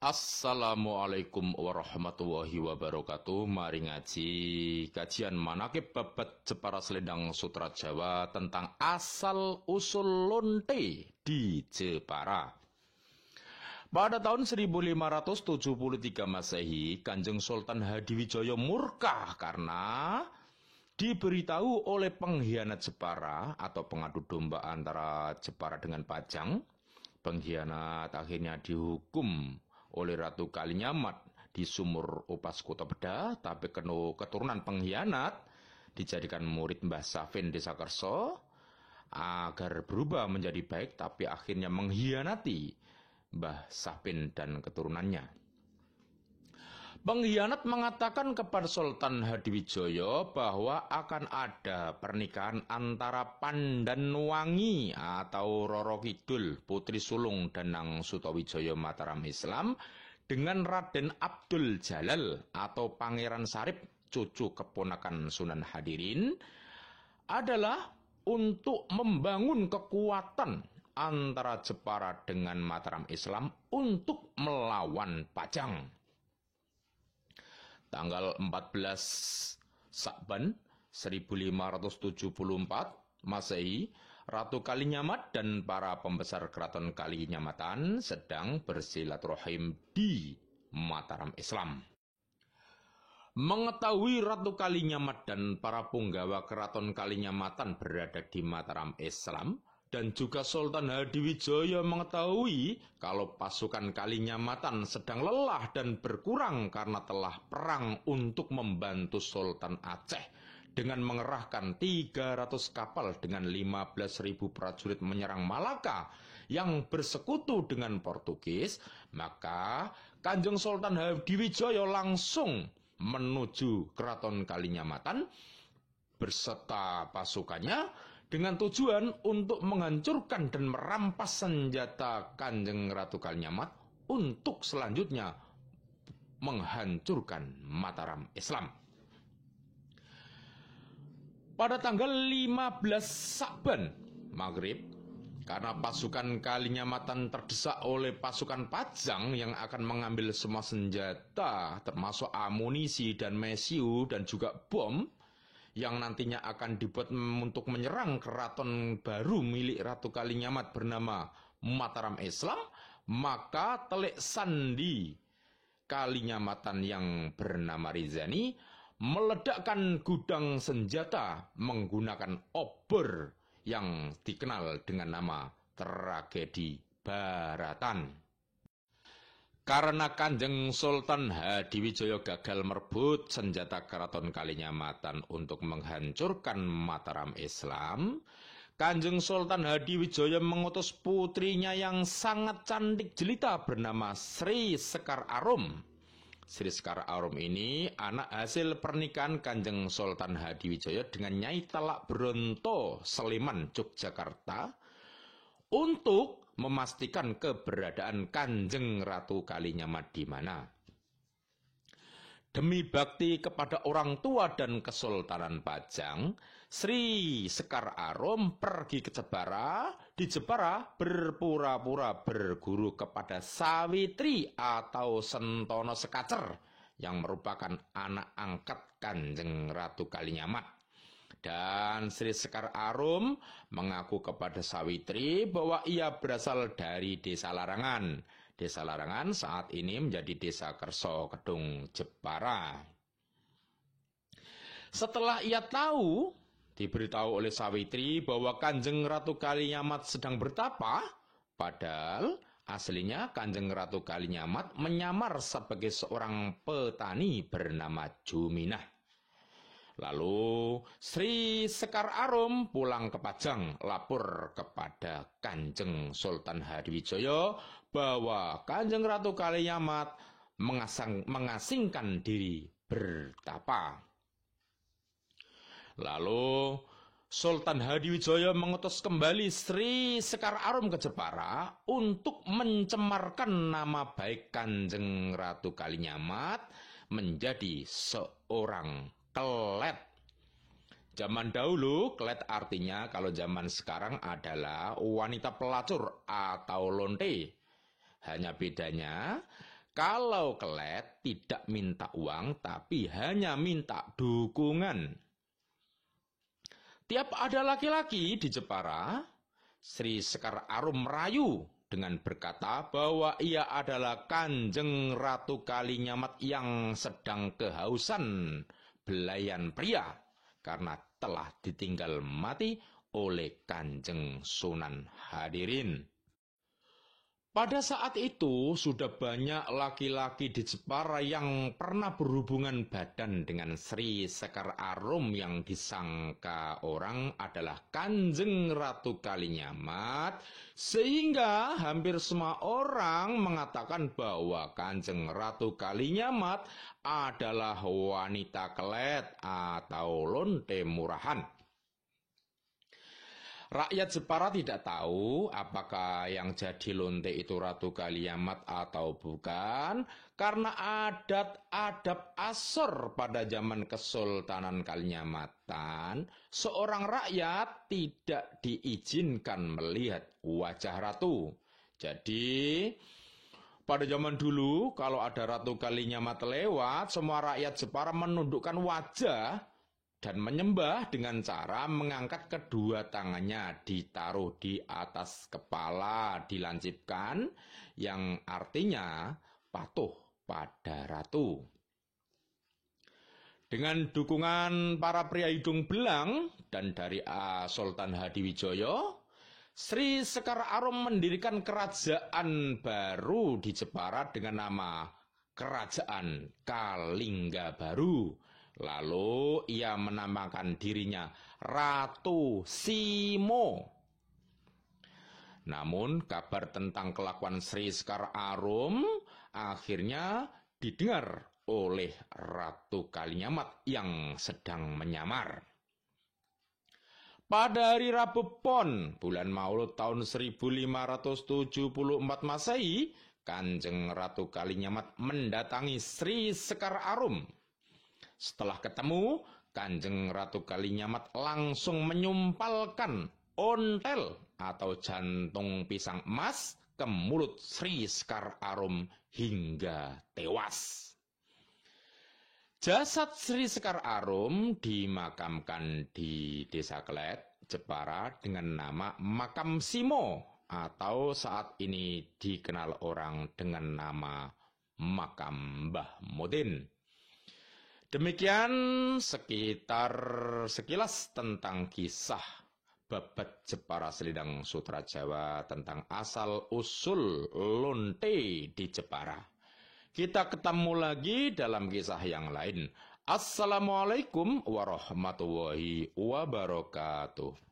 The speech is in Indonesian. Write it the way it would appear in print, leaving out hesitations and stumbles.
Assalamualaikum warahmatullahi wabarakatuh. Mari ngaji kajian manakib babat Jepara Selendang Sutra Jawa tentang asal usul lonte di Jepara. Pada tahun 1573 Masehi, Kanjeng Sultan Hadiwijaya murka karena diberitahu oleh pengkhianat Jepara atau pengadu domba antara Jepara dengan Pajang. Pengkhianat akhirnya dihukum oleh Ratu Kalinyamat di sumur Upas Kota Beda, tapi keturunan pengkhianat dijadikan murid Mbah Safin Desa Kerso agar berubah menjadi baik, tapi akhirnya mengkhianati Mbah Safin dan keturunannya. Pengkhianat mengatakan kepada Sultan Hadiwijaya bahwa akan ada pernikahan antara Pandanwangi atau Roro Kidul, Putri Sulung Danang Sutawijaya Mataram Islam, dengan Raden Abdul Jalal atau Pangeran Sarip, cucu keponakan Sunan Hadirin, adalah untuk membangun kekuatan antara Jepara dengan Mataram Islam untuk melawan Pajang. Tanggal 14 Sa'ban 1574 Masehi, Ratu Kalinyamat dan para pembesar keraton Kalinyamatan sedang bersilaturahim di Mataram Islam. Mengetahui Ratu Kalinyamat dan para punggawa keraton Kalinyamatan berada di Mataram Islam, dan juga Sultan Hadiwijaya mengetahui kalau pasukan Kalinyamatan sedang lelah dan berkurang karena telah perang untuk membantu Sultan Aceh dengan mengerahkan 300 kapal dengan 15.000 prajurit menyerang Malaka yang bersekutu dengan Portugis, maka Kanjeng Sultan Hadiwijaya langsung menuju keraton Kalinyamatan berserta pasukannya dengan tujuan untuk menghancurkan dan merampas senjata Kanjeng Ratu Kalinyamat untuk selanjutnya menghancurkan Mataram Islam. Pada tanggal 15 Sa'ban Maghrib, karena pasukan Kalinyamatan terdesak oleh pasukan Pajang yang akan mengambil semua senjata termasuk amunisi dan mesiu dan juga bom yang nantinya akan dibuat untuk menyerang keraton baru milik Ratu Kalinyamat bernama Mataram Islam, maka Telik Sandi Kalinyamatan yang bernama Rizani meledakkan gudang senjata menggunakan obor yang dikenal dengan nama Tragedi Baratan. Karena Kanjeng Sultan Hadiwijaya gagal merebut senjata keraton Kalinyamatan untuk menghancurkan Mataram Islam, Kanjeng Sultan Hadiwijaya mengutus putrinya yang sangat cantik jelita bernama Sri Sekar Arum. Sri Sekar Arum ini anak hasil pernikahan Kanjeng Sultan Hadiwijaya dengan Nyai Talak Bronto Sleman, Yogyakarta, untuk memastikan keberadaan Kanjeng Ratu Kalinyamat di mana. Demi bakti kepada orang tua dan Kesultanan Pajang, Sri Sekar Arum pergi ke Jepara. Di Jepara berpura-pura berguru kepada Sawitri atau Sentono Sekacer yang merupakan anak angkat Kanjeng Ratu Kalinyamat. Dan Sri Sekar Arum mengaku kepada Sawitri bahwa ia berasal dari Desa Larangan. Desa Larangan saat ini menjadi Desa Kerso Kedung Jepara. Setelah ia tahu, diberitahu oleh Sawitri bahwa Kanjeng Ratu Kalinyamat sedang bertapa, padahal aslinya Kanjeng Ratu Kalinyamat menyamar sebagai seorang petani bernama Juminah. Lalu Sri Sekar Arum pulang ke Pajang, lapor kepada Kanjeng Sultan Hadiwijaya bahwa Kanjeng Ratu Kalinyamat mengasingkan diri bertapa. Lalu Sultan Hadiwijaya mengutus kembali Sri Sekar Arum ke Jepara untuk mencemarkan nama baik Kanjeng Ratu Kalinyamat menjadi seorang kelet. Zaman dahulu, kelet artinya kalau zaman sekarang adalah wanita pelacur atau lonte. Hanya bedanya, Kalau Kelet tidak minta uang, tapi hanya minta dukungan. Tiap ada laki-laki di Jepara, Sri Sekar Arum merayu dengan berkata bahwa ia adalah Kanjeng Ratu Kalinyamat yang sedang kehausan belayan pria karena telah ditinggal mati oleh Kanjeng Sunan Hadirin. Pada saat itu sudah banyak laki-laki di Jepara yang pernah berhubungan badan dengan Sri Sekar Arum yang disangka orang adalah Kanjeng Ratu Kalinyamat, sehingga hampir semua orang mengatakan bahwa Kanjeng Ratu Kalinyamat adalah wanita Kelet atau lonte murahan. Rakyat Jepara tidak tahu apakah yang jadi lonte itu Ratu Kalinyamat atau bukan, karena adat-adat Asor pada zaman Kesultanan Kalinyamatan, seorang rakyat tidak diizinkan melihat wajah ratu. Jadi, pada zaman dulu, kalau ada Ratu Kalinyamat lewat, semua rakyat Jepara menundukkan wajah dan menyembah dengan cara mengangkat kedua tangannya ditaruh di atas kepala, dilancipkan, yang artinya patuh pada ratu. Dengan dukungan para pria hidung belang dan dari Sultan Hadiwijoyo, Sri Sekar Arum mendirikan kerajaan baru di Jepara dengan nama Kerajaan Kalingga Baru. Lalu ia menamakan dirinya Ratu Simo. Namun kabar tentang kelakuan Sri Sekar Arum akhirnya didengar oleh Ratu Kalinyamat yang sedang menyamar. Pada hari Rabu Pon, bulan Maulud tahun 1574 Masehi, Kanjeng Ratu Kalinyamat mendatangi Sri Sekar Arum. Setelah ketemu, Kanjeng Ratu Kalinyamat langsung menyumpalkan ontel atau jantung pisang emas ke mulut Sri Sekar Arum hingga tewas. Jasad Sri Sekar Arum dimakamkan di Desa Kelet, Jepara dengan nama Makam Simo atau saat ini dikenal orang dengan nama Makam Mbah Mudin. Demikian sekilas tentang kisah babat Jepara Selidang Sutra Jawa tentang asal-usul lonte di Jepara. Kita ketemu lagi dalam kisah yang lain. Assalamualaikum warahmatullahi wabarakatuh.